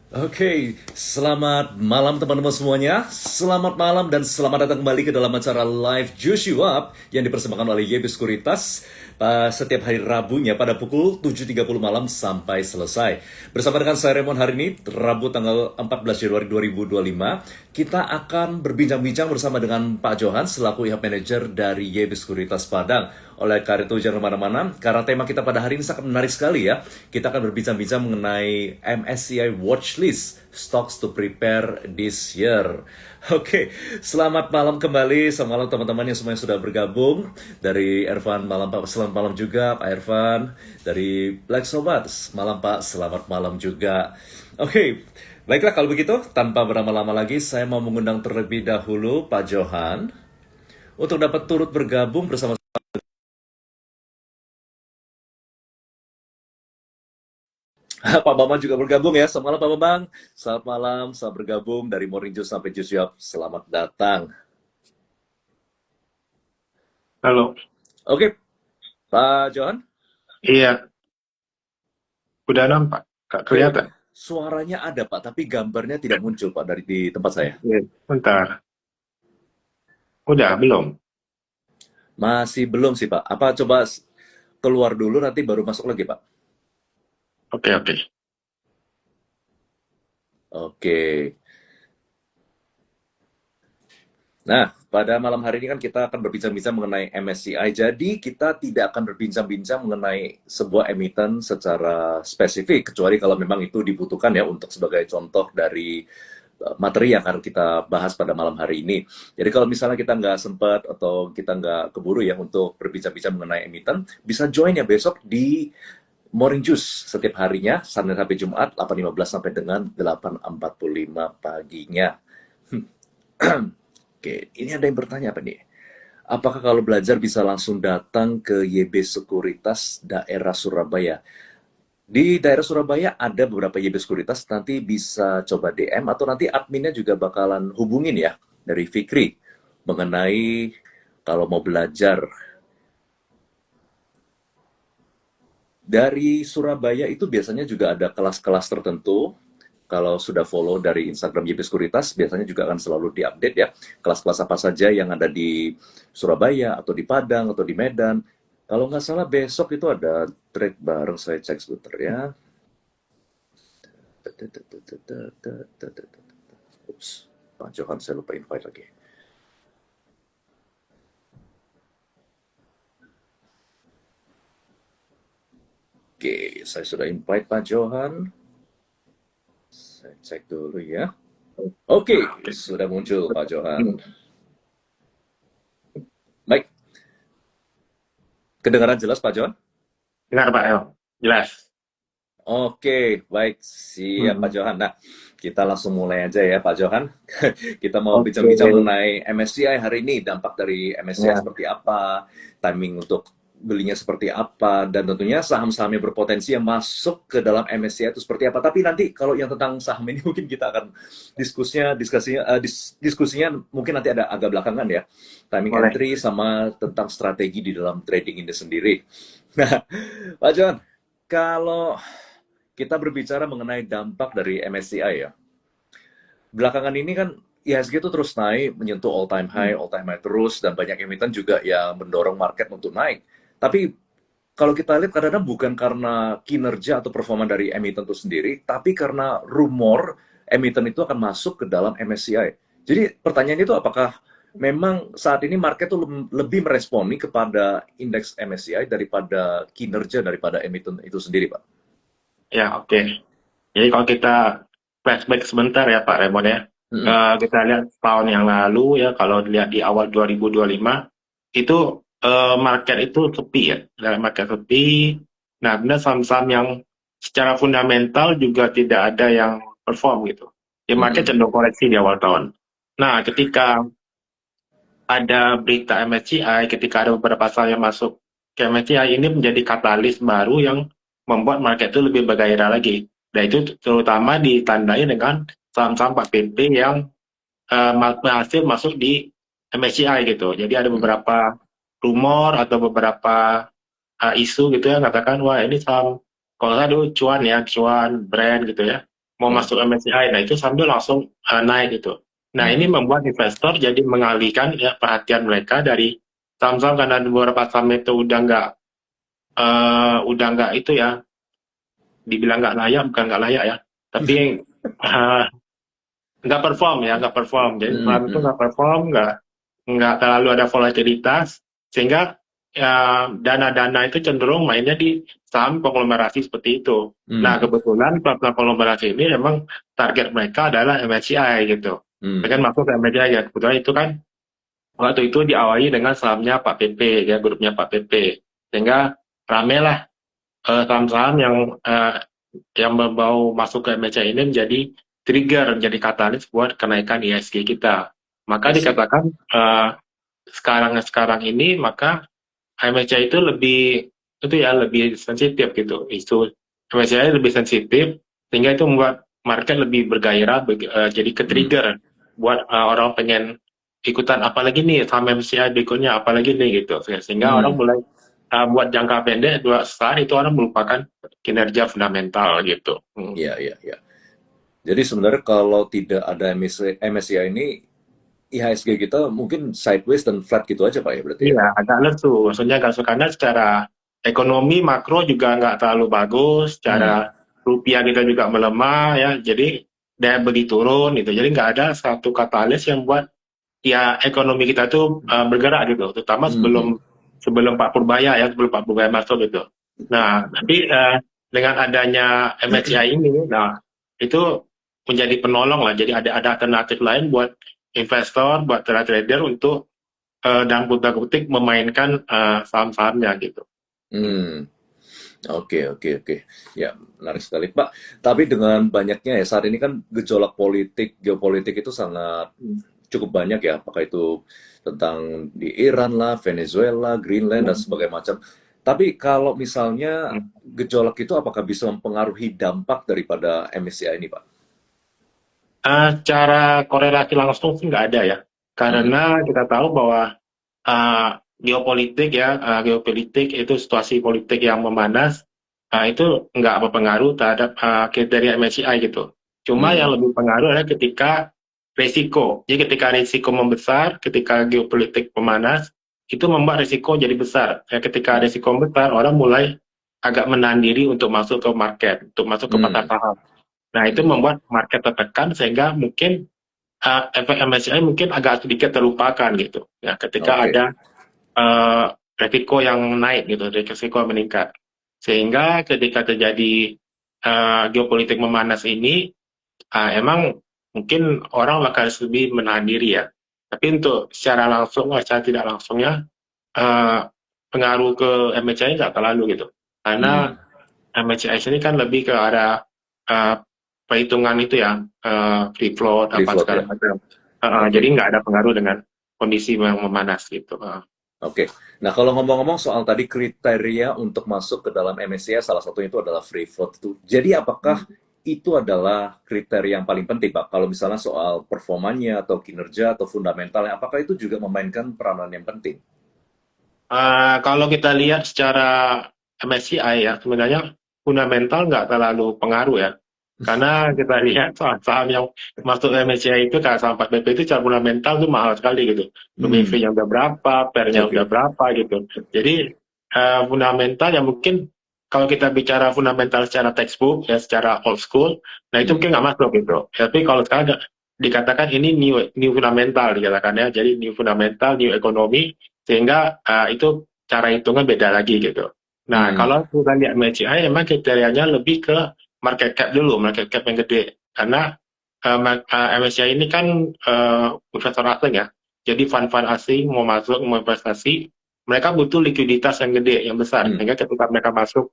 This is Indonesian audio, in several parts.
Oke, selamat malam teman-teman semuanya. Selamat malam dan selamat datang kembali ke dalam acara Live Juice You Up yang dipersembahkan oleh YB Sekuritas setiap hari Rabunya pada pukul 7.30 malam sampai selesai. Bersama dengan saya Raymond hari ini, Rabu tanggal 14 Januari 2025, kita akan berbincang-bincang bersama dengan Pak Johan selaku IHAP Manager dari YB Sekuritas Padang. Oleh karena itu jangan kemana-mana, karena tema kita pada hari ini sangat menarik sekali ya. Kita akan berbincang-bincang mengenai MSCI Watchlist, Stocks to Prepare this Year. Oke, selamat malam kembali, selamat malam teman-teman yang semuanya sudah bergabung. Dari Ervan, malam Pak, selamat malam juga Pak Ervan. Dari Black Sobat, malam Pak, selamat malam juga. Oke, baiklah kalau begitu, tanpa berlama-lama lagi, saya mau mengundang terlebih dahulu Pak Johan untuk dapat turut bergabung bersama Pak Bambang juga bergabung ya. Selamat malam Pak Bambang. Selamat malam, selamat bergabung dari Morning Juice sampai Juice Up. Selamat datang. Halo, Oke, Pak Johan. iya, udah nampak, Kak, Oke, kelihatan. suaranya ada Pak, tapi gambarnya tidak muncul Pak dari di tempat saya. Iya. Bentar, udah belum? Masih belum sih Pak. Apa coba keluar dulu nanti baru masuk lagi Pak? Oke, oke. Oke. Nah, pada malam hari ini kan kita akan berbincang-bincang mengenai MSCI. Jadi kita tidak akan berbincang-bincang mengenai sebuah emiten secara spesifik, kecuali kalau memang itu dibutuhkan ya untuk sebagai contoh dari materi yang akan kita bahas pada malam hari ini. Jadi kalau misalnya kita nggak sempat atau kita nggak keburu ya untuk berbincang-bincang mengenai emiten, bisa join ya besok di Morning Juice setiap harinya, Senin sampai Jumat, 8.15 sampai dengan 8.45 paginya. Oke, ini ada yang bertanya apa nih? Apakah kalau belajar bisa langsung datang ke YB Sekuritas daerah Surabaya? Di daerah Surabaya ada beberapa YB Sekuritas, nanti bisa coba DM atau nanti adminnya juga bakalan hubungin ya dari Fikri mengenai kalau mau belajar. Dari Surabaya itu biasanya juga ada kelas-kelas tertentu. Kalau sudah follow dari Instagram YB Sekuritas, biasanya juga akan selalu diupdate ya. Kelas-kelas apa saja yang ada di Surabaya, atau di Padang, atau di Medan. Kalau nggak salah besok itu ada trade bareng, saya cek sebentar ya. Ups, Pak Johan saya lupa invite lagi. Oke, saya sudah invite Pak Johan. Saya cek dulu ya. Oke, Nah, oke. sudah muncul Pak Hmm. Johan. Baik, kedengaran jelas Pak Johan? Dengar Pak El, jelas. Oke, baik. Siap Pak Hmm. Johan. Nah, kita langsung mulai aja ya Pak Johan. Kita mau Oke, bincang-bincang mengenai MSCI hari ini. Dampak dari MSCI ya, seperti apa, timing untuk belinya seperti apa, dan tentunya saham-saham yang berpotensi yang masuk ke dalam MSCI itu seperti apa. Tapi nanti kalau yang tentang saham ini mungkin kita akan diskusinya mungkin nanti ada agak belakangan ya. Timing boleh. entry sama tentang strategi di dalam trading ini sendiri. Nah, Pak Johan, kalau kita berbicara mengenai dampak dari MSCI ya. Belakangan ini kan IHSG itu terus naik, menyentuh Hmm. all time high terus, dan banyak emiten juga yang mendorong market untuk naik. Tapi kalau kita lihat kadang-kadang bukan karena kinerja atau performa dari emiten itu sendiri, tapi karena rumor emiten itu akan masuk ke dalam MSCI. Jadi pertanyaannya itu apakah memang saat ini market tuh lebih meresponi kepada indeks MSCI daripada kinerja daripada emiten itu sendiri, Pak? Ya, oke. Jadi kalau kita flashback sebentar ya Pak Raymond ya, Mm-mm. kita lihat tahun yang lalu ya, kalau dilihat di awal 2025, itu market itu sepi ya, dalam market sepi. Nah, benar saham-saham yang secara fundamental juga tidak ada yang perform gitu. Ya, market Mm-mm. cenderung koreksi di awal tahun. Nah, ketika ada berita MSCI, ketika ada beberapa saham yang masuk ke MSCI, ini menjadi katalis baru yang membuat market itu lebih bergairah lagi. Dan itu terutama ditandai dengan saham-saham 4PP yang berhasil masuk di MSCI gitu. Jadi ada Mm-mm. beberapa rumor atau beberapa isu gitu ya, katakan wah ini saham kalau saya dulu cuan ya, cuan brand gitu ya. mau Hmm. masuk MSCI, nah itu sambil langsung naik gitu. Nah ini Hmm. membuat investor jadi mengalihkan ya perhatian mereka dari saham-saham, karena beberapa saham itu udah nggak itu ya, dibilang nggak layak, bukan nggak layak ya, tapi eh, nggak perform ya, nggak perform. Jadi Hmm. saham itu Hmm. nggak perform, nggak terlalu ada volatilitas, sehingga ya, dana-dana itu cenderung mainnya di saham konglomerasi seperti itu. Nah, Hmm. kebetulan platform konglomerasi ini memang target mereka adalah MSCI gitu. Mereka Hmm. masuk ke MSCI ya, kebetulan itu kan waktu itu diawali dengan sahamnya Pak PP ya, grupnya Pak PP, sehingga ramelah saham-saham yang mau masuk ke MSCI ini menjadi trigger, menjadi katalis buat kenaikan ISG kita. Maka I see. dikatakan sekarang ini maka MSCI itu lebih sensitif gitu. Isu MSCI lebih sensitif sehingga itu membuat market lebih bergairah, jadi Hmm. ke-trigger buat orang pengen ikutan apalagi nih saham MSCI berikutnya apalagi nih gitu. Sehingga orang Hmm. mulai buat jangka pendek dua saat itu orang melupakan kinerja fundamental gitu. Iya, iya, iya. Jadi sebenarnya kalau tidak ada MSCI ini, IHSG kita mungkin sideways dan flat gitu aja Pak ya berarti ya? Iya, agak lesu. Maksudnya agak lesu karena secara ekonomi makro juga nggak terlalu bagus, secara Hmm. rupiah kita juga melemah ya, jadi daya beli turun gitu. Jadi nggak ada satu katalis yang buat ya ekonomi kita tuh bergerak gitu, terutama sebelum Hmm. sebelum Pak Purbaya ya, sebelum Pak Purbaya masuk gitu. Nah, tapi dengan adanya MSCI ini, nah itu menjadi penolong lah. Jadi ada alternatif lain buat investor, buat trader untuk dalam kutip kutik memainkan saham-sahamnya gitu. Hmm. Oke, oke, oke. Ya, menarik sekali, Pak. Tapi dengan banyaknya ya saat ini kan gejolak politik, geopolitik itu sangat Hmm. cukup banyak ya. Apakah itu tentang di Iran lah, Venezuela, Greenland dan sebagainya macam. Tapi kalau misalnya Hmm. gejolak itu apakah bisa mempengaruhi dampak daripada MSCI ini, Pak? Cara korelasi langsung sih nggak ada ya, Hmm. karena kita tahu bahwa uh, geopolitik itu situasi politik yang memanas, itu nggak berpengaruh terhadap kriteria MSCI gitu. Cuma Hmm. yang lebih pengaruh adalah ketika resiko. Jadi ketika resiko membesar, ketika geopolitik memanas, itu membuat resiko jadi besar. Ya, ketika Hmm. resiko besar, orang mulai agak menahan diri untuk masuk ke market, untuk masuk ke pasar Hmm. saham. Nah, itu Hmm. membuat market tertekan sehingga mungkin efek MSCI mungkin agak sedikit terlupakan gitu. Ya, ketika Oke. ada eh, resiko yang naik gitu, resiko yang meningkat. Sehingga ketika terjadi geopolitik memanas ini, emang mungkin orang bakal lebih menahan diri ya. Tapi untuk secara langsung, secara tidak langsungnya, eh, pengaruh ke MSCI nggak terlalu gitu. Karena Hmm. MSCI ini kan lebih ke arah eh, perhitungan itu ya, free float, Free apa float segala ya. macam. Jadi Oke. nggak ada pengaruh dengan kondisi yang memanas gitu. Oke. Nah, kalau ngomong-ngomong soal tadi kriteria untuk masuk ke dalam MSCI, salah satunya itu adalah free float itu. Jadi, apakah itu adalah kriteria yang paling penting, Pak? Kalau misalnya soal performanya atau kinerja atau fundamentalnya, apakah itu juga memainkan peranan yang penting? Kalau kita lihat secara MSCI ya, sebenarnya fundamental nggak terlalu pengaruh ya. Karena kita lihat saham-saham yang masuk MSCI itu kayak saham 4BP itu secara fundamental tuh mahal sekali gitu. Hmm. BV-nya udah berapa, PER-nya udah Oke. berapa gitu. Jadi fundamental ya mungkin kalau kita bicara fundamental secara textbook ya, secara old school, nah itu Hmm. mungkin nggak masuk gitu. Tapi kalau sekarang dikatakan ini new fundamental dikatakan ya, jadi new fundamental, new economy, sehingga itu cara hitungnya beda lagi gitu. Nah, Hmm. kalau kita lihat MSCI, memang kriterianya lebih ke market cap dulu, market cap yang gede. Karena MSCI ini kan investor asing ya, jadi fund-fund asing mau masuk, mau investasi, mereka butuh likuiditas yang gede, yang besar. Hmm. Sehingga ketika mereka masuk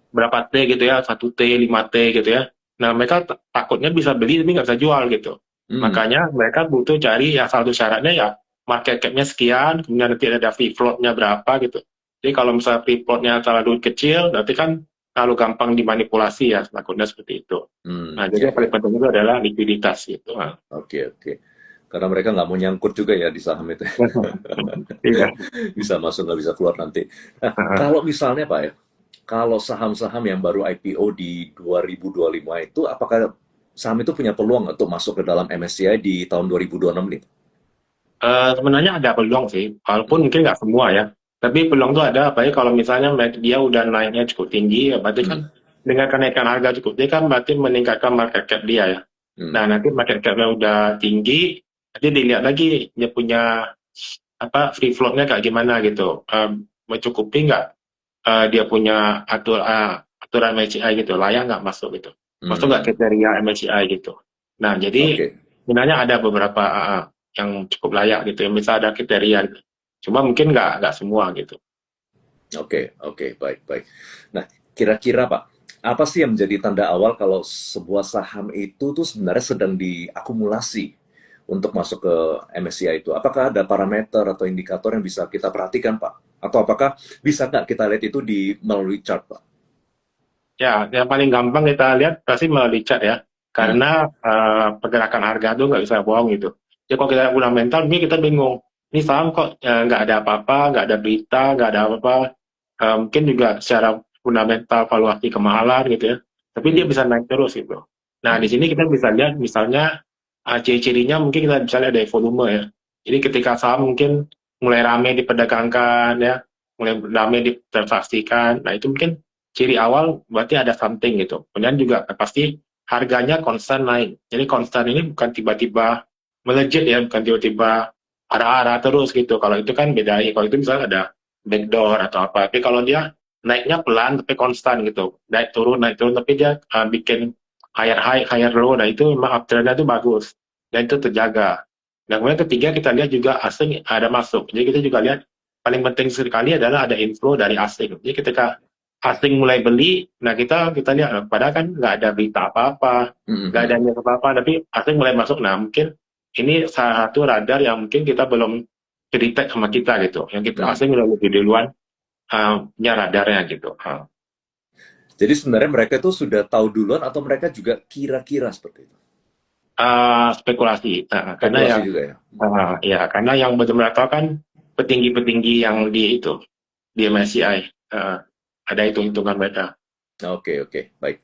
berapa T gitu ya, 1T, 5T gitu ya. Nah, mereka takutnya bisa beli tapi nggak bisa jual gitu. Hmm. Makanya mereka butuh cari yang satu syaratnya ya market cap-nya sekian, kemudian nanti ada free float-nya berapa gitu. Jadi kalau misalnya free float-nya terlalu kecil, berarti kan terlalu gampang dimanipulasi ya, takutnya seperti itu. Hmm. Nah, Ya, jadi yang ya. paling penting itu adalah likuiditas gitu. Nah. Oke, oke. Karena mereka nggak mau nyangkut juga ya di saham itu. Iya. Bisa masuk, nggak bisa keluar nanti. Nah, Heeh. kalau misalnya, Pak ya, kalau saham-saham yang baru IPO di 2025 itu, apakah saham itu punya peluang untuk masuk ke dalam MSCI di tahun 2026 nih? Sebenarnya ada peluang sih, walaupun Hmm. mungkin nggak semua ya. Tapi peluang tuh ada, apalagi kalau misalnya dia udah naiknya cukup tinggi, ya berarti kan Hmm. dengan kenaikan harga cukup tinggi kan berarti meningkatkan market cap dia ya. Hmm. Nah, nanti market cap-nya udah tinggi, nanti dilihat lagi dia punya apa free float-nya kayak gimana gitu. Mencukupi nggak dia punya aturan MSCI gitu, layak nggak masuk gitu. Masuk nggak Hmm. kriteria MSCI gitu. Nah, jadi Oke. sebenarnya ada beberapa yang cukup layak gitu, yang bisa ada kriteria gitu. Cuma mungkin nggak semua gitu. Oke, oke, baik, baik. Nah, kira-kira Pak, apa sih yang menjadi tanda awal kalau sebuah saham itu tuh sebenarnya sedang diakumulasi untuk masuk ke MSCI itu? Apakah ada parameter atau indikator yang bisa kita perhatikan, Pak? Atau apakah bisa nggak kita lihat itu di melalui chart, Pak? Ya, yang paling gampang kita lihat pasti melalui chart ya, Hmm. karena pergerakan harga tuh nggak bisa bohong gitu. Jadi kalau kita lihat fundamental, ini kita bingung. Ini saham kok nggak ada apa-apa, nggak ada berita, nggak ada apa-apa. Mungkin juga secara fundamental valuasi kemahalan gitu ya, tapi dia Hmm. bisa naik terus gitu. Nah, di Hmm. sini kita bisa lihat misalnya ciri-cirinya mungkin kita bisa lihat dari volume ya. Jadi ketika saham mungkin mulai ramai diperdagangkan ya, mulai ramai ditransaksikan, nah itu mungkin ciri awal berarti ada something gitu. Kemudian juga pasti harganya konstan naik. Jadi konstan ini bukan tiba-tiba melejit ya, bukan tiba-tiba arah-arah terus gitu. Kalau itu kan beda. Kalau itu misalnya ada backdoor atau apa. Tapi kalau dia naiknya pelan tapi konstan gitu. Naik turun tapi dia bikin higher high, higher low. Nah itu memang uptrendnya itu bagus. Dan itu terjaga. Dan kemudian ketiga kita lihat juga asing ada masuk. Jadi kita juga lihat paling penting sekali adalah ada inflow dari asing. Jadi ketika asing mulai beli, nah kita lihat, padahal kan nggak ada berita apa-apa, Hmm. nggak ada Hmm. news apa-apa, tapi asing mulai masuk. Nah mungkin ini salah satu radar yang mungkin kita belum detect sama kita gitu, yang kita Hmm. asing udah lebih duluan punya radarnya gitu. Jadi sebenarnya mereka itu sudah tahu duluan atau mereka juga kira-kira seperti itu? Spekulasi, karena Spekulasi yang juga ya? ya karena yang benar-benar tahu kan petinggi-petinggi yang di MSCI, ada hitung-hitungan mereka. Oke, oke, baik.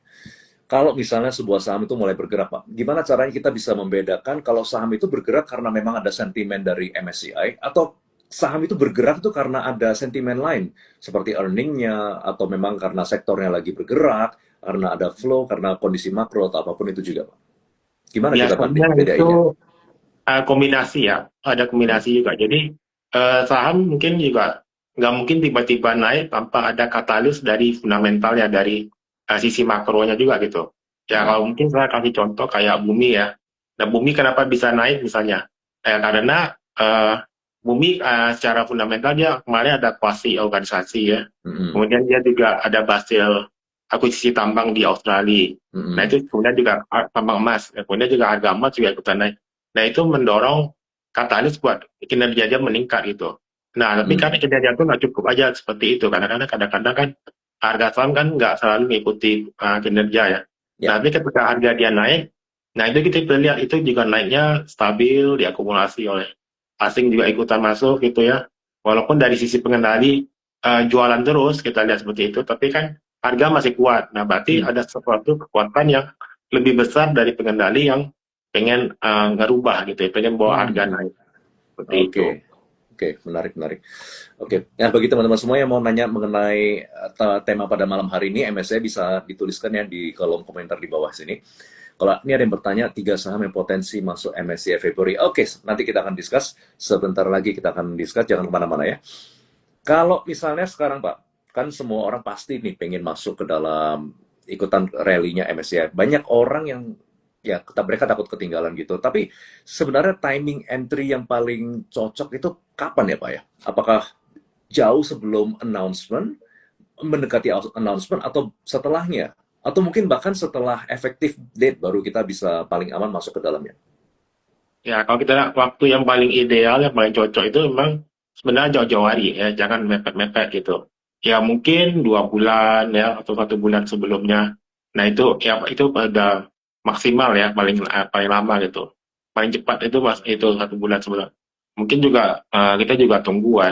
Kalau misalnya sebuah saham itu mulai bergerak, Pak, gimana caranya kita bisa membedakan kalau saham itu bergerak karena memang ada sentimen dari MSCI atau saham itu bergerak itu karena ada sentimen lain seperti earningnya atau memang karena sektornya lagi bergerak, karena ada flow, karena kondisi makro atau apapun itu juga, Pak. Gimana kita Biasanya banding itu bedainnya? kombinasi ya, ada Hmm. kombinasi juga. Jadi saham mungkin juga nggak mungkin tiba-tiba naik tanpa ada katalis dari fundamentalnya, dari sisi makronya juga gitu. Ya Hmm. kalau mungkin saya kasih contoh kayak Bumi ya. Nah Bumi kenapa bisa naik misalnya? Karena Bumi secara fundamental dia kemarin ada kuasi organisasi ya. Hmm. Kemudian dia juga ada hasil akuisisi tambang di Australia. Nah Hmm. itu kemudian juga tambang emas. Kemudian juga harga emas juga ikutan naik. Nah, itu mendorong katalis buat kinerja dia meningkat gitu. Nah, tapi kan Hmm. kinerja itu nggak cukup aja seperti itu. Kadang-kadang kan harga saham kan nggak selalu mengikuti kinerja ya. Nah, Ya. tapi ketika harga dia naik, nah itu kita bisa lihat itu juga naiknya stabil, diakumulasi oleh asing juga ikutan masuk gitu ya. Walaupun dari sisi pengendali jualan terus kita lihat seperti itu, tapi kan harga masih kuat. Nah, berarti Hmm. ada sesuatu kekuatan yang lebih besar dari pengendali yang pengen ngerubah gitu ya, pengen bawa harga Hmm. naik seperti itu. Oke. Oke, menarik, menarik. Oke, nah bagi teman-teman semua yang mau nanya mengenai tema pada malam hari ini, MSC bisa dituliskan ya di kolom komentar di bawah sini. Kalau ini ada yang bertanya, tiga saham yang potensi masuk MSCI Februari. Oke, nanti kita akan discuss. Sebentar lagi kita akan discuss, jangan kemana-mana ya. Kalau misalnya sekarang Pak, kan semua orang pasti nih pengen masuk ke dalam ikutan rally-nya MSCI. Banyak orang yang ya mereka takut ketinggalan gitu. Tapi sebenarnya timing entry yang paling cocok itu kapan ya Pak ya? Apakah jauh sebelum announcement, mendekati announcement atau setelahnya? Atau mungkin bahkan setelah efektif date baru kita bisa paling aman masuk ke dalamnya? Ya, kalau kita lihat waktu yang paling ideal, yang paling cocok itu memang sebenarnya jauh-jauh hari ya, jangan mepet-mepet gitu. Ya mungkin 2 bulan ya atau 1 bulan sebelumnya. Nah itu ya itu udah maksimal ya paling lama gitu. Paling cepat itu itu 1 bulan sebelum. Mungkin juga kita juga tunggu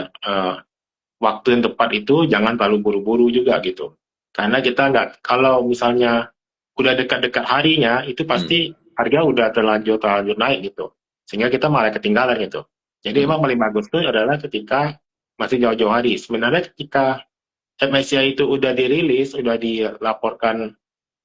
waktu yang tepat itu jangan terlalu buru-buru juga gitu. Karena kita nggak, kalau misalnya udah dekat-dekat harinya, itu Hmm. pasti harga udah terlanjur naik gitu. Sehingga kita malah ketinggalan gitu. Jadi Hmm. emang paling bagus itu adalah ketika masih jauh-jauh hari. Sebenarnya ketika MSCI itu udah dirilis, udah dilaporkan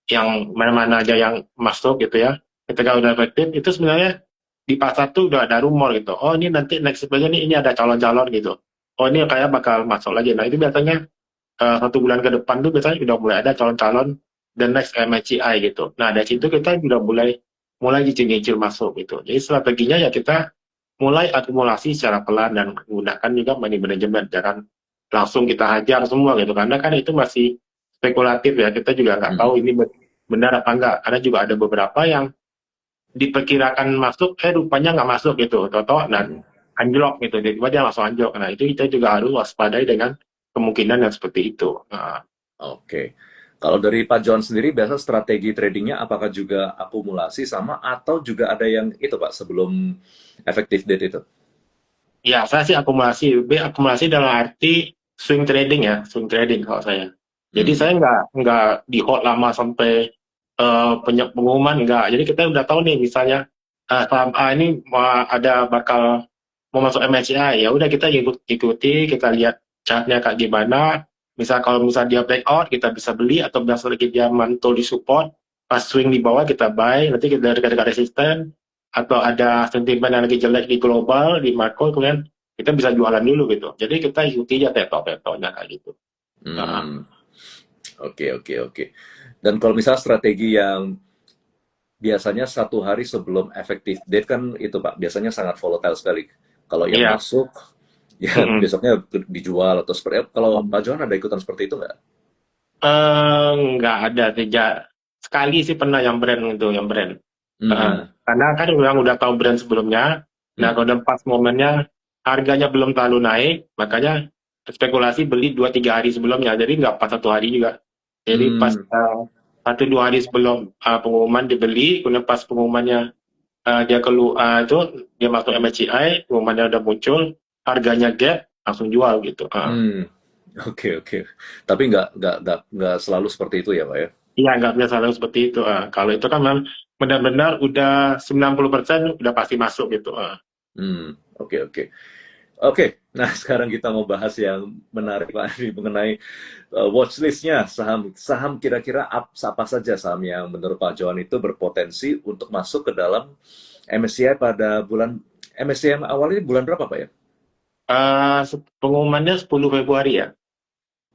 yang mana-mana aja yang masuk gitu ya. Ketika udah efektif, itu sebenarnya di pasar tuh udah ada rumor gitu. Oh ini nanti next sebenarnya ini ada calon-calon gitu. Oh ini kayak bakal masuk lagi. Nah itu biasanya 1 bulan ke depan tuh biasanya udah mulai ada calon-calon the next MSCI gitu. Nah dari situ kita udah mulai nyicil-nyicil masuk gitu. Jadi strateginya ya kita mulai akumulasi secara pelan dan menggunakan juga money management. Jangan langsung kita hajar semua gitu. Karena kan itu masih spekulatif ya. Kita juga nggak Hmm. tahu ini benar apa enggak. Karena juga ada beberapa yang diperkirakan masuk, rupanya nggak masuk gitu. Toto dan Hmm. anjlok gitu. Jadi dia langsung anjlok. Nah itu kita juga harus waspadai dengan kemungkinan yang seperti itu. Nah, Oke. Kalau dari Pak John sendiri, biasa strategi tradingnya apakah juga akumulasi sama atau juga ada yang itu Pak sebelum effective date itu? ya, saya sih akumulasi. Akumulasi dalam arti swing trading ya, swing trading kalau saya. Jadi Hmm. saya nggak di hold lama sampai pengumuman nggak. Jadi kita udah tahu nih misalnya saham A ini ada bakal mau masuk MSCI, ya udah kita ikuti, kita lihat chartnya kayak gimana. Misal kalau misal dia breakout kita bisa beli, atau misal lagi dia mantul di support, pas swing di bawah kita buy, nanti kita dekat-dekat resisten, atau ada sentimen yang lagi jelek di global, di makro, kemudian kita bisa jualan dulu gitu. Jadi kita ikuti aja tetok-tetoknya kayak gitu. Nah, Hmm. Oke, oke, oke. Dan kalau misalnya strategi yang biasanya 1 hari sebelum effective date kan itu Pak, biasanya sangat volatile sekali. Kalau yang iya. masuk, ya Mm-mm. besoknya dijual atau seperti apa. Kalau Pak John ada ikutan seperti itu nggak? Nggak ada sejak sekali sih pernah yang brand itu, yang brand. Hmm. Karena kan orang udah tahu brand sebelumnya. Nah, Hmm. kalau udah pas momennya harganya belum terlalu naik, makanya spekulasi beli 2-3 hari sebelumnya. Jadi nggak pas 1 hari juga. Jadi pas Hmm. 1-2 hari sebelum pengumuman dibeli, kemudian pas pengumumannya dia keluar itu dia masuk MSCI, pengumumannya udah muncul, harganya gap, langsung jual gitu. Hmm. Oke, oke. Tapi nggak selalu seperti itu ya, Pak ya? Iya, nggak bisa selalu seperti itu. Kalau itu kan memang benar-benar udah 90% udah pasti masuk gitu. Hmm. Oke, oke. Oke, nah sekarang kita mau bahas yang menarik Pak Andi mengenai watchlist-nya saham. Saham kira-kira apa saja saham yang menurut Pak Johan itu berpotensi untuk masuk ke dalam MSCI pada bulan MSCI yang awalnya bulan berapa Pak ya? Pengumumannya 10 Februari ya.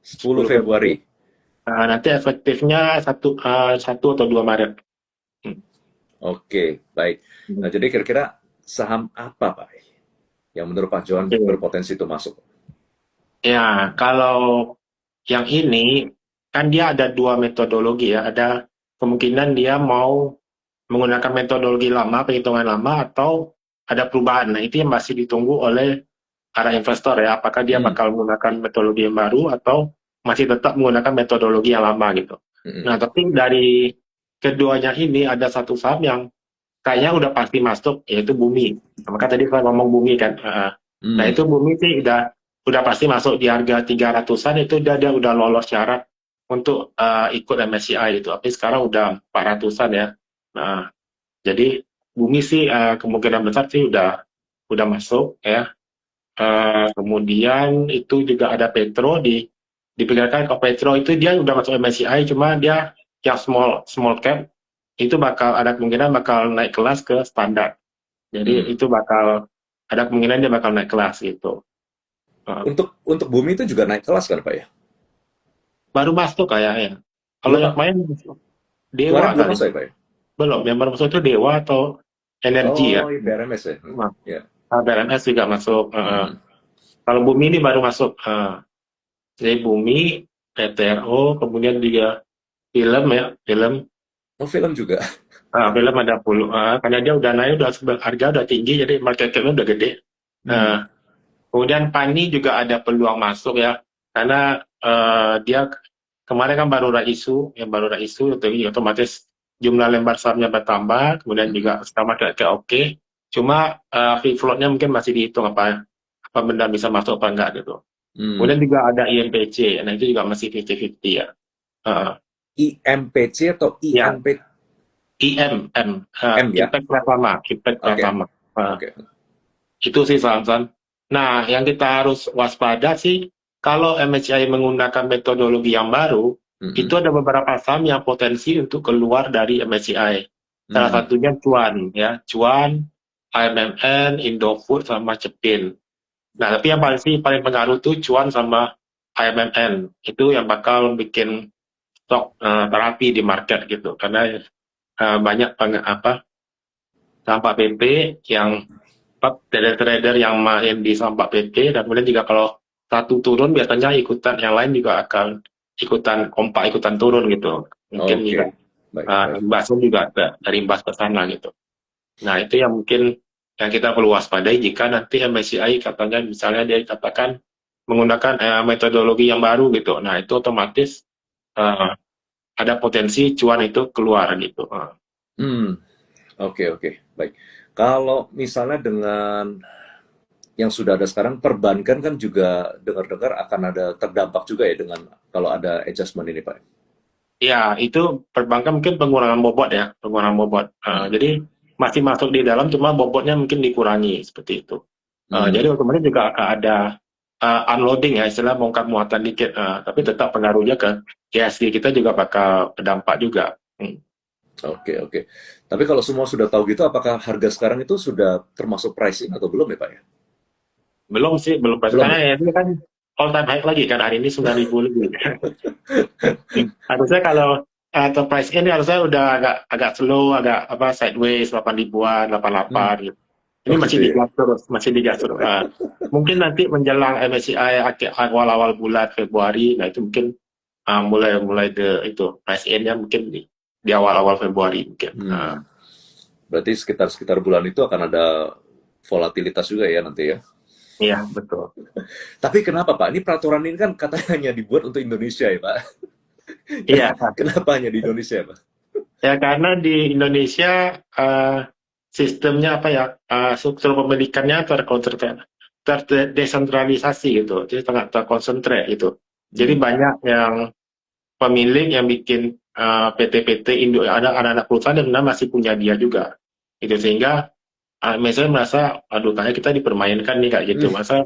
10 10 Februari. Februari. Nanti efektifnya 1 atau 2 Maret. Hmm. Oke, baik. Nah, jadi kira-kira saham apa Pak yang menurut Pak Johan Oke. berpotensi itu masuk? Ya, kalau yang ini kan dia ada dua metodologi ya. Ada kemungkinan dia mau menggunakan metodologi lama, perhitungan lama, atau ada perubahan. Nah, itu yang masih ditunggu oleh para investor ya. Apakah dia Hmm. bakal menggunakan metodologi yang baru atau masih tetap menggunakan metodologi yang lama gitu. Hmm. Nah, tapi dari keduanya ini ada satu saham yang kayaknya udah pasti masuk, yaitu Bumi. Maka tadi saya ngomong Bumi kan. Nah, Hmm. itu Bumi sih udah pasti masuk di harga 300-an, itu dia udah lolos syarat untuk ikut MSCI itu. Tapi sekarang udah 400-an ya. Nah, jadi Bumi sih kemungkinan besar sih udah masuk ya. Kemudian itu juga ada Petro, diperkirakan kalau Petro itu dia udah masuk MSCI, cuma dia yang small small cap itu bakal ada kemungkinan bakal naik kelas ke standar. Jadi Hmm. itu bakal ada kemungkinan dia bakal naik kelas gitu. Uh, Untuk bumi itu juga naik kelas kan Pak ya? Baru masuk kayaknya. Kalau Belum yang Pak. main Kemarin Dewa belum kali. masuk ya Pak ya? Belum, yang baru masuk itu Dewa atau Energi ya. Oh, BRMS ya? Nah, Ya. BRMS juga masuk. Hmm. Kalau Bumi ini baru masuk. Jadi Bumi, PTRO, kemudian juga film ya, film. Oh, film juga. Film ada puluh, karena dia udah naik, harga udah tinggi, jadi market cap-nya udah gede. Hmm. Kemudian Pani juga ada peluang masuk ya, karena dia kemarin kan baru ada isu, jadi otomatis jumlah lembar sahamnya bertambah, kemudian Hmm. juga sama kayak oke. Cuma free float-nya mungkin masih dihitung apa benar bisa masuk apa enggak gitu. Hmm. Kemudian juga ada IMPC, nah itu juga masih 50-50 ya. Uh, IMPC atau ya, INP? IM, M ya? Impact Pratama, Impact Oke, Pratama. Uh, oke. itu sih saham-saham. Nah, yang kita harus waspada sih, kalau MSCI menggunakan metodologi yang baru, itu Mm-mm. ada beberapa saham yang potensi untuk keluar dari MSCI. Salah Mm. satunya Cuan, ya, Cuan, AMMN, Indofood, sama Cepin. Nah, tapi yang paling pengaruh tuh Cuan sama AMMN. Itu yang bakal bikin stok terapi di market gitu, karena banyak saham Pak PP yang trader-trader yang main di saham Pak PP, dan kemudian juga kalau satu turun biasanya ikutan yang lain juga akan ikutan kompak, ikutan turun gitu. Mungkin juga Oke, baik, baik. imbasnya juga terimbas ke sana gitu. Nah, itu yang mungkin yang kita perlu waspadai jika nanti MSCI katanya misalnya dia katakan menggunakan metodologi yang baru gitu. Nah, itu otomatis eh, ada potensi cuan itu keluar gitu. Hmm, oke, oke, baik. Kalau misalnya dengan yang sudah ada sekarang, perbankan kan juga dengar-dengar akan ada terdampak juga ya dengan kalau ada adjustment ini, Pak. Ya, itu perbankan mungkin pengurangan bobot ya, pengurangan bobot. Hmm. Jadi masih masuk di dalam, cuma bobotnya mungkin dikurangi seperti itu. Hmm. Jadi otomatis juga akan ada unloading ya, istilah bongkar muatan dikit. Tapi tetap pengaruhnya ke GSG kita juga bakal berdampak juga. Oke, oke. Tapi kalau semua sudah tahu gitu, apakah harga sekarang itu sudah termasuk pricing atau belum ya, Pak ya? Belum sih, belum pas. Belum Karena ya? ya ini kan all time high lagi kan, hari ini 9.000 lebih. Harusnya kalau atau price in harusnya udah agak agak slow, agak sideways 8 ribuan, 88 Hmm. gitu. Ini Oh masih gitu ya? digas terus, masih digas terus. Mungkin nanti menjelang MSCI awal-awal bulan Februari, nah itu mungkin mulai mulai itu price in-nya mungkin di awal-awal Februari mungkin. Hmm. Berarti sekitar bulan itu akan ada volatilitas juga ya nanti ya? Iya, betul. Tapi kenapa Pak? Ini peraturan ini kan katanya hanya dibuat untuk Indonesia ya Pak? Iya, Kenapa hanya di Indonesia Pak? ya karena di Indonesia sistemnya apa ya, struktur pemilikannya terdesentralisasi gitu, jadi sangat terkonsentrat gitu. Jadi Hmm. banyak yang pemilik yang bikin PT-PT Indo, ada anak-anak perusahaan yang benar masih punya dia juga. Itu sehingga misalnya merasa, aduh kayak kita dipermainkan nih kayak gitu. Masa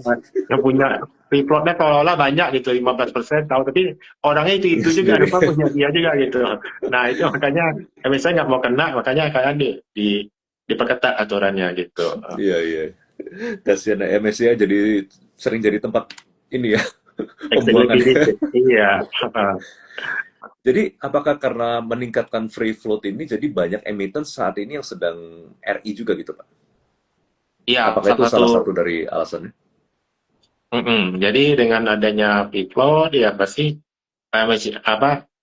yang punya replotnya kalau-olah banyak gitu, 15% tahu, tapi orangnya itu juga, Sendiri. lupa punya dia juga gitu. Nah itu makanya misalnya nggak mau kena, makanya kayak diperketat aturannya gitu. Iya, iya. Kasihan MSCI jadi sering jadi tempat ini ya, Exit pembuangan. liquidity. Iya. Jadi apakah karena meningkatkan free float ini jadi banyak emiten saat ini yang sedang RI juga gitu Pak? Iya, Apakah salah itu satu. salah satu dari alasannya? Jadi dengan adanya free float ya pasti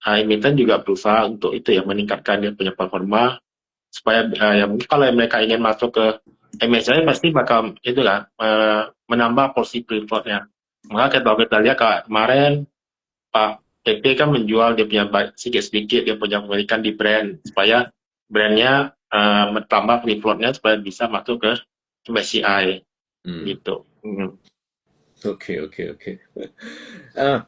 emiten juga berusaha untuk itu ya, meningkatkan dia punya performa supaya ya mungkin kalau mereka ingin masuk ke MSCI pasti bakal itu lah, menambah porsi free float-nya. Maka kita lihat kemarin Pak PP kan menjual dia punya sedikit-sedikit dia punya pemilikan di brand supaya brandnya bertambah free float-nya supaya bisa masuk ke MSCI Hmm. gitu. Oke, oke, oke.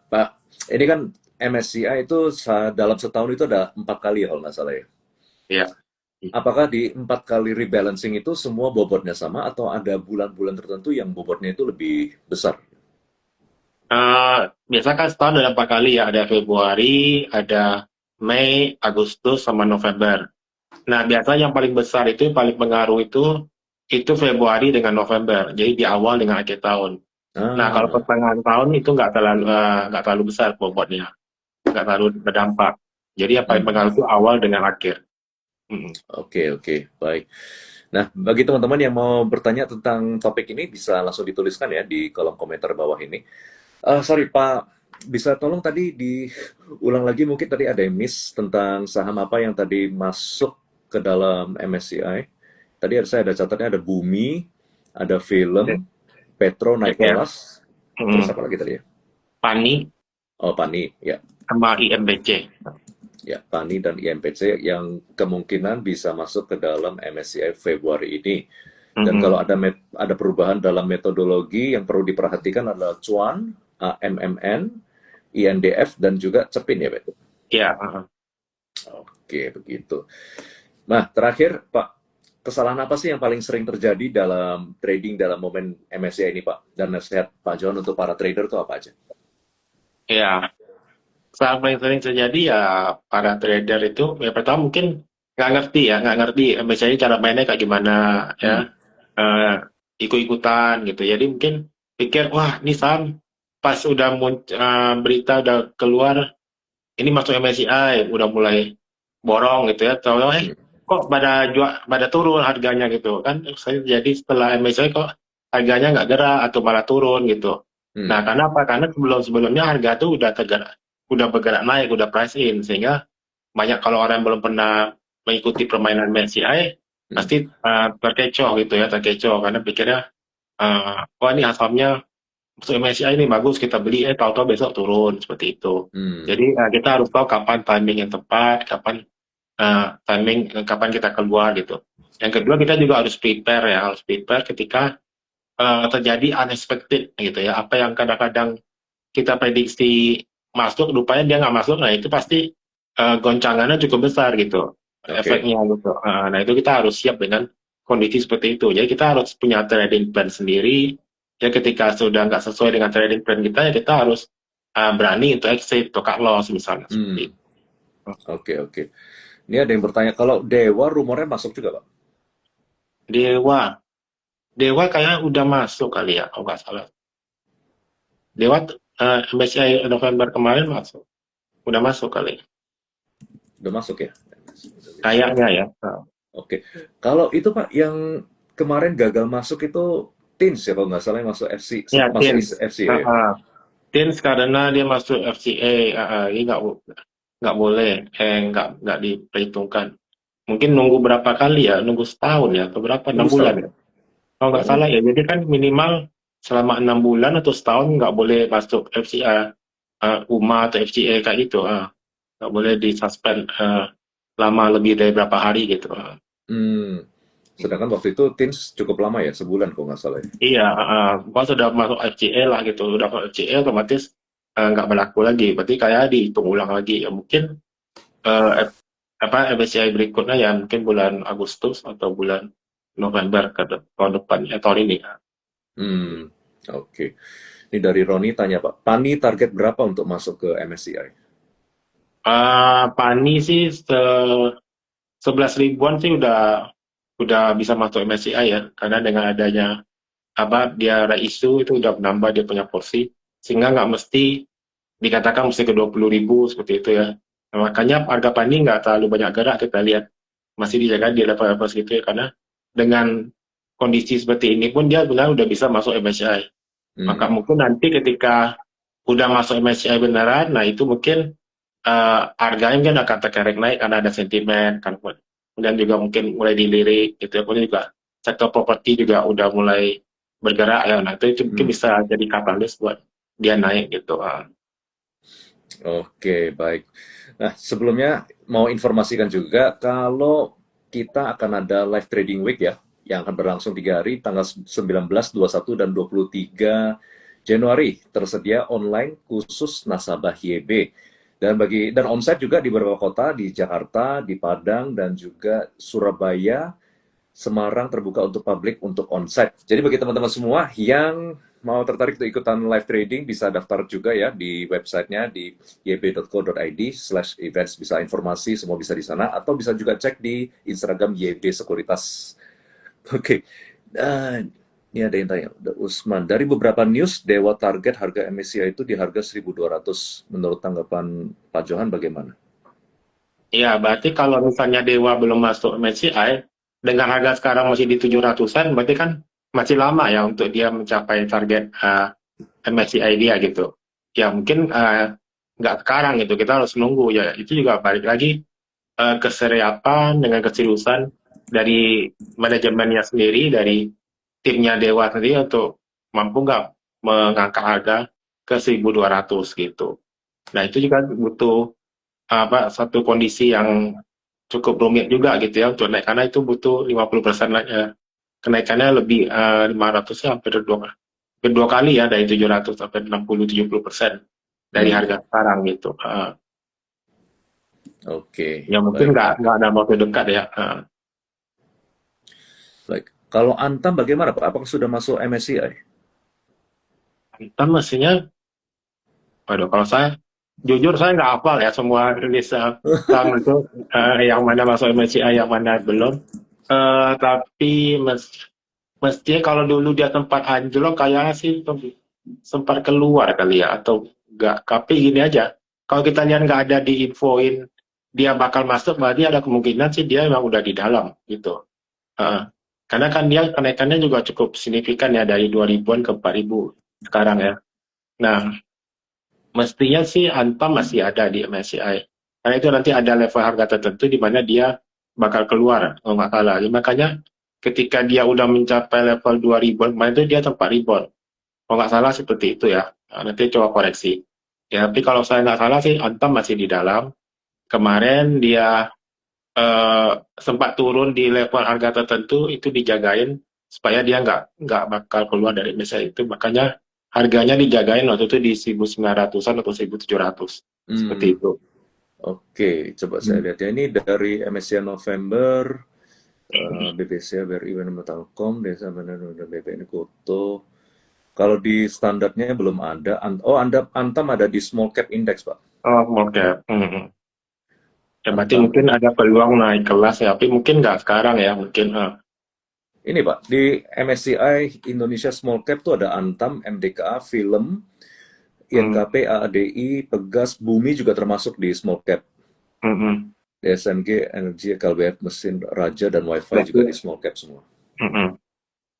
Pak, ini kan MSCI itu dalam setahun itu ada 4 kali ya kalau nggak salah ya. Ya. Apakah di 4 kali rebalancing itu semua bobotnya sama atau ada bulan-bulan tertentu yang bobotnya itu lebih besar? Biasa kan setahun ada 4 kali ya, ada Februari, ada Mei, Agustus, sama November. Nah, biasanya yang paling besar itu, yang paling pengaruh itu Februari dengan November. Jadi di awal dengan akhir tahun. Nah, kalau Ah, pertengahan tahun itu nggak terlalu besar bobotnya, nggak terlalu berdampak. Jadi yang paling hmm. pengaruh itu awal dengan akhir. Mm. Oke, oke, baik. Nah, bagi teman-teman yang mau bertanya tentang topik ini bisa langsung dituliskan ya di kolom komentar bawah ini. Sorry Pak, bisa tolong tadi diulang lagi mungkin tadi ada yang miss tentang saham apa yang tadi masuk ke dalam MSCI. Tadi saya ada catatnya ada Bumi, ada Oke, film, Petro naik ya. kelas, terus Mm. apa lagi tadi ya? Pani Oh, Pani, ya. sama IMBC. Ya, Pani dan IMPC yang kemungkinan bisa masuk ke dalam MSCI Februari ini. Dan kalau Mm-mm. ada perubahan dalam metodologi yang perlu diperhatikan adalah Cuan, AMMN, INDF, dan juga Cepin ya, Pak? Ya, Oke, begitu. Nah, terakhir Pak, kesalahan apa sih yang paling sering terjadi dalam trading dalam momen MSCI ini Pak? Dan nasihat Pak John untuk para trader itu apa aja? ya. Saat paling sering terjadi ya para trader itu ya pertama mungkin nggak ngerti misalnya cara mainnya kayak gimana ya, Hmm, eh, ikut-ikutan gitu. Jadi mungkin pikir wah ini saham pas udah berita udah keluar ini masuk MSCI udah mulai borong gitu ya. Tahu hmm, kok pada turun harganya gitu kan? Saya jadi setelah MSCI kok harganya nggak gerak atau malah turun gitu. Nah, hmm, karena apa? Karena sebelum-sebelumnya harga tuh udah bergerak naik, udah price in, sehingga banyak kalau orang yang belum pernah mengikuti permainan MSCI hmm, pasti terkecoh gitu ya, terkecoh karena pikirnya wah ini sahamnya masuk MSCI ini bagus kita beli, tahu-tahu besok turun seperti itu. hmm, Jadi kita harus tahu kapan timing yang tepat, kapan kita keluar gitu. Yang kedua kita juga harus prepare ya, harus prepare ketika terjadi unexpected gitu ya. Apa yang kadang-kadang kita prediksi masuk, rupanya dia nggak masuk, nah itu pasti goncangannya cukup besar gitu, oke, efeknya gitu. Nah itu kita harus siap dengan kondisi seperti itu. Jadi kita harus punya trading plan sendiri. Ya ketika sudah nggak sesuai dengan trading plan kita, ya kita harus berani untuk exit atau cut loss misalnya seperti hmm, itu. oke, oke. Ini ada yang bertanya, kalau Dewa rumornya masuk juga Pak? Dewa, Dewa kayaknya udah masuk kali ya, kalau nggak salah. Dewa MSCI November kemarin masuk, udah masuk kali, Udah masuk ya? Indonesia. kayaknya ya. Oke. Kalau itu Pak, yang kemarin gagal masuk itu Tins ya kalau nggak salah yang masuk FC, Ya, masuk Tins. FCA ya? Tins karena dia masuk FCA, ini nggak boleh, nggak diperhitungkan. Mungkin nunggu berapa kali ya, nunggu setahun ya, atau berapa, enam Nunggu bulan setahun? ya. Kalau nggak Oh, salah ya, jadi kan minimal selama 6 bulan atau setahun nggak boleh masuk FCA, UMA atau FCA kayak gitu. Nggak boleh disuspend lama lebih dari berapa hari gitu. hmm. Sedangkan waktu itu Tins cukup lama ya, sebulan kalau nggak salah ya. Iya, kalau sudah masuk FCA lah gitu, udah masuk FCA otomatis nggak berlaku lagi. Berarti kayak dihitung ulang lagi. Ya mungkin eh, MSCI berikutnya ya mungkin bulan Agustus atau bulan November tahun depan ya tahun ini. Hmm, oke. Ini dari Roni tanya Pak, Pani target berapa untuk masuk ke MSCI? Pani sih 11 ribuan sih udah bisa masuk MSCI ya karena dengan adanya apa dia ada isu itu udah menambah dia punya porsi sehingga nggak mesti dikatakan mesti ke 20 ribu seperti itu ya. Nah, makanya harga Pani nggak terlalu banyak gerak kita lihat masih dijaga di level-level segitu ya karena dengan kondisi seperti ini pun dia benar udah bisa masuk MSCI. Maka Hmm, mungkin nanti ketika udah masuk MSCI beneran, nah itu mungkin harganya mungkin akan terkerek naik karena ada sentimen, kan. Kemudian juga mungkin mulai dilirik, gitu ya. Kemudian juga sektor properti juga udah mulai bergerak ya. Nah itu mungkin hmm. bisa jadi katalis buat dia naik gitu. Oke, baik. Nah, sebelumnya mau informasikan juga kalau kita akan ada live trading week ya, yang akan berlangsung 3 hari, tanggal 19, 21, dan 23 Januari. Tersedia online khusus nasabah YB. Dan onsite juga di beberapa kota, di Jakarta, di Padang, dan juga Surabaya, Semarang terbuka untuk publik untuk onsite. Jadi bagi teman-teman semua yang mau tertarik untuk ikutan live trading bisa daftar juga ya di websitenya di yb.co.id/events, bisa informasi semua bisa di sana atau bisa juga cek di Instagram YB Sekuritas. Oke. Dan ini ada yang tanya, Usman, dari beberapa news Dewa target harga MSCI itu di harga 1.200. Menurut tanggapan Pak Johan bagaimana? Ya, berarti kalau misalnya Dewa belum masuk MSCI, dengan harga sekarang masih di 700-an, berarti kan masih lama ya untuk dia mencapai target MSCI dia gitu. Ya mungkin nggak sekarang gitu, kita harus nunggu ya. Itu juga balik lagi keseriusan dengan keseriusan dari manajemennya sendiri, dari timnya Dewa sendiri untuk mampu nggak mengangkat harga ke 1.200 gitu. Nah itu juga butuh apa satu kondisi yang cukup rumit juga gitu ya untuk naik karena itu butuh 50% kenaikannya lebih 500 ya hampir dua kali ya dari 700 sampai 60-70% dari Hmm. harga sekarang gitu. Oke, Ya mungkin baik. nggak ada waktu dekat ya. Baik. Kalau Antam bagaimana, Pak? Apakah sudah masuk MSCI? Kita mestinya, waduh, kalau saya jujur saya nggak hafal ya semua rilis saham itu, yang mana masuk MSCI, yang mana belum. Tapi mestinya kalau dulu dia tempat anjlok kayaknya sih sempat keluar kali ya, atau enggak. Tapi gini aja, kalau kita lihat nggak ada diinfoin dia bakal masuk, berarti ada kemungkinan sih dia memang udah di dalam gitu. Heeh. Karena kan dia kenaikannya juga cukup signifikan ya, dari 2000-an ke 4000 sekarang ya. Nah, mestinya sih Antam masih ada di MSCI. Karena itu nanti ada level harga tertentu di mana dia bakal keluar, kalau nggak salah. Jadi makanya ketika dia udah mencapai level 2000-an, kemarin itu dia tempat rebound. Kalau nggak salah seperti itu ya. Nah, nanti coba koreksi. Ya, tapi kalau saya nggak salah sih Antam masih di dalam. Kemarin dia sempat turun di level harga tertentu, itu dijagain supaya dia nggak bakal keluar dari MSCI itu. Makanya harganya dijagain waktu itu di 1900-an atau 1700 seperti Hmm, itu. oke. Coba saya Hmm. lihat ya. Ini dari MSCI November, BPC, BRI, Bank Telkom, Desa Benar, BPN Koto. Kalau di standarnya belum ada. Oh, Antam ada di small cap index, Pak. Oh, oke. Hmm. Ya, berarti Antam. mungkin ada peluang naik kelas ya, tapi mungkin nggak sekarang ya, mungkin. Ini Pak, di MSCI Indonesia Small Cap tuh ada Antam, MDKA, Film, Hmm. INKP, AADI, Pegas, Bumi juga termasuk di Small Cap. Hmm. Hmm. DSMG, Energi, KLBF, Mesin, Raja, dan WiFi Berarti, juga di Small Cap semua. hmm.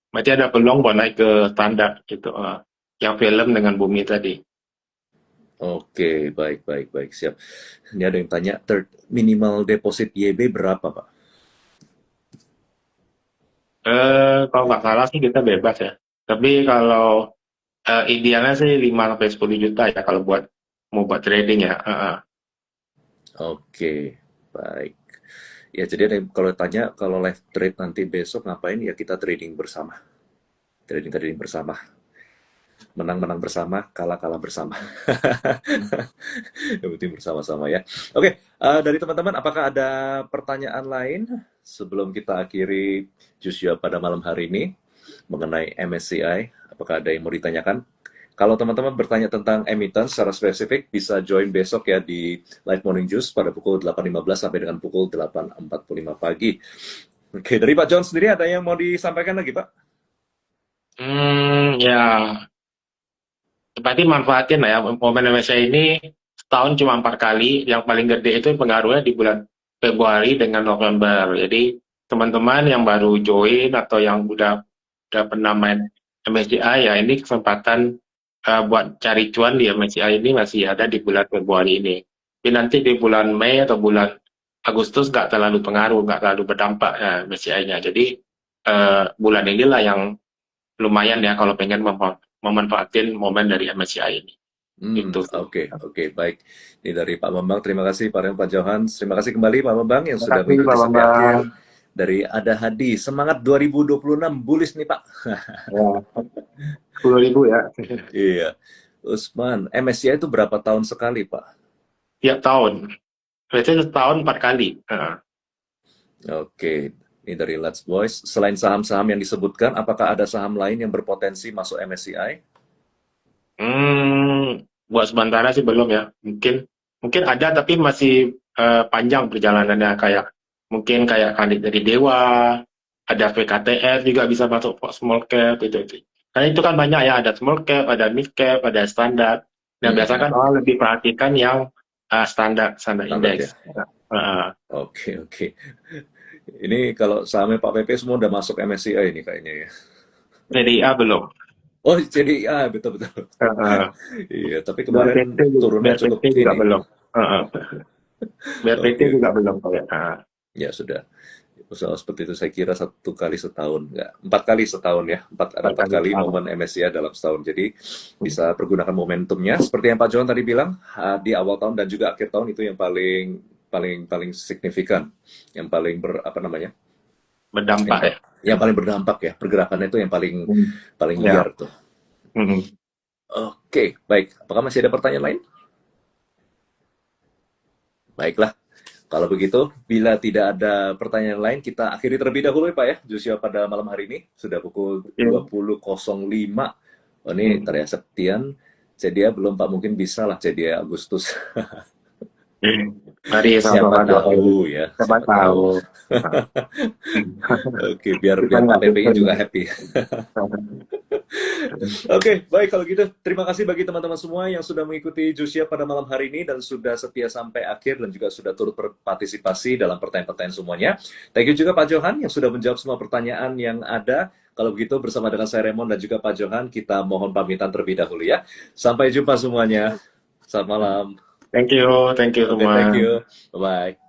Berarti ada peluang buat naik ke standar gitu. Yang film dengan bumi tadi. Oke, baik, baik, baik, siap. Ini ada yang tanya, minimal deposit YB berapa, Pak? Kalau nggak salah sih kita bebas ya. Tapi kalau idealnya sih 5 sampai 10 juta ya kalau mau buat trading ya. Oke, baik. Ya, jadi ada yang kalau tanya, kalau live trade nanti besok ngapain, ya kita trading bersama. Trading-trading bersama. Menang-menang bersama, kalah-kalah bersama. Yang penting bersama-sama ya. Oke, dari teman-teman, apakah ada pertanyaan lain sebelum kita akhiri Jusya pada malam hari ini mengenai MSCI? Apakah ada yang mau ditanyakan? Kalau teman-teman bertanya tentang emiten secara spesifik, bisa join besok ya di Live Morning Juice pada pukul 8.15 sampai dengan pukul 8.45 pagi. Oke, dari Pak John sendiri ada yang mau disampaikan lagi, Pak? Ya, berarti manfaatin lah ya momen Indonesia ini, setahun cuma 4 kali. Yang paling gede itu pengaruhnya di bulan Februari dengan November. Jadi teman-teman yang baru join atau yang udah pernah main MSCI ya, ini kesempatan buat cari cuan di MSCI ini masih ada di bulan Februari ini. Tapi nanti di bulan Mei atau bulan Agustus nggak terlalu pengaruh, nggak terlalu berdampak ya, MSCI-nya. Jadi bulan inilah yang lumayan ya kalau pengen memanfaatin momen dari MSCI ini. Itu sih. Oke, oke, baik. Ini dari Pak Bambang. Terima kasih Pak Remon, Pak Johan. Terima kasih kembali Pak Bambang yang Terima sudah kasih mengikuti Pak sampai Bambang. akhir. Dari Ada Hadi. Semangat 2026, bullish nih Pak. Ya, 10.000 ya. Iya. Usman, MSCI itu berapa tahun sekali Pak? Tiap tahun. Biasanya setahun 4 kali. Oke, ini dari Let's Boys. Selain saham-saham yang disebutkan, apakah ada saham lain yang berpotensi masuk MSCI? Buat sementara sih belum ya. Mungkin ada tapi masih panjang perjalanannya, kayak mungkin kayak Kandit dari Dewa, ada VKTF juga bisa masuk small cap itu. Karena itu kan banyak ya, ada small cap, ada mid cap, ada standar. Nah, biasanya Hmm, kan orang lebih perhatikan yang standar standar ya. indeks. Uh, Oke, oke. Ini kalau sahamnya Pak PP semua udah masuk MSCI ini kayaknya ya. PDIA belum. Oh, jadi betul betul. Uh, Iya, tapi kemarin BRPT, turunnya cukup BRPT juga ini. belum. Uh, BRPT Oke, juga oke. belum kayak. Ya sudah. Soal seperti itu saya kira 1 kali setahun, enggak, 4 kali setahun ya. Ada empat Pertanyaan kali pertama. momen MSCI dalam setahun. Jadi bisa pergunakan momentumnya. Seperti yang Pak John tadi bilang, di awal tahun dan juga akhir tahun itu yang paling paling paling signifikan, yang paling apa namanya, yang, Berdampak ya. yang paling berdampak ya. Pergerakannya itu yang paling Hmm. paling liar Ya. tuh. Hmm. Oke, baik. Apakah masih ada pertanyaan lain? Baiklah. Kalau begitu, bila tidak ada pertanyaan lain, kita akhiri terlebih dahulu ya Pak ya, Joshua pada malam hari ini. Sudah pukul Ya. 20.05. Oh, ini Hmm. Teriak Septian. Jadi ya belum Pak, mungkin bisa lah jadi Agustus. Mari Siapa sama-sama doain. tahu ya, Siapa siapa tahu. tahu. Oke, biar Kita biar Pak nggak PPI bisa. juga happy. Oke, baik kalau gitu. Terima kasih bagi teman-teman semua yang sudah mengikuti Josia pada malam hari ini dan sudah setia sampai akhir dan juga sudah turut berpartisipasi dalam pertanyaan-pertanyaan semuanya. Thank you juga Pak Johan yang sudah menjawab semua pertanyaan yang ada. Kalau begitu bersama dengan saya Raymond dan juga Pak Johan, kita mohon pamitan terlebih dahulu ya. Sampai jumpa semuanya. Selamat malam. Thank you Oke, thank semua. you. Bye-bye.